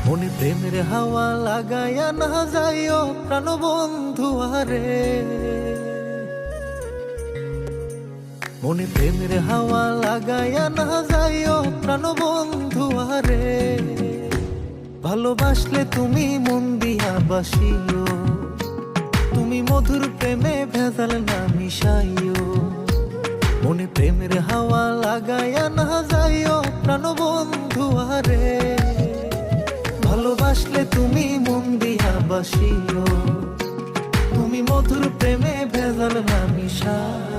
মনে প্রেমের হাওয়া লাগাইয়া না যাইও প্রাণ বন্ধু আরে, মনে প্রেমের হাওয়া লাগাইয়া না যাইও প্রাণ বন্ধু আরে। ভালোবাসলে তুমি মন দিয়া বাসিও, তুমি মধুর প্রেমে ভেজাল না মিশাইও। মনে প্রেমের হাওয়া লাগাইয়া না যাইও প্রাণ বন্ধু আরে, ভালোবাসলে তুমি মন দিয়া বাসিও, তুমি মধুর প্রেমে ভেজাল না মিশাইও।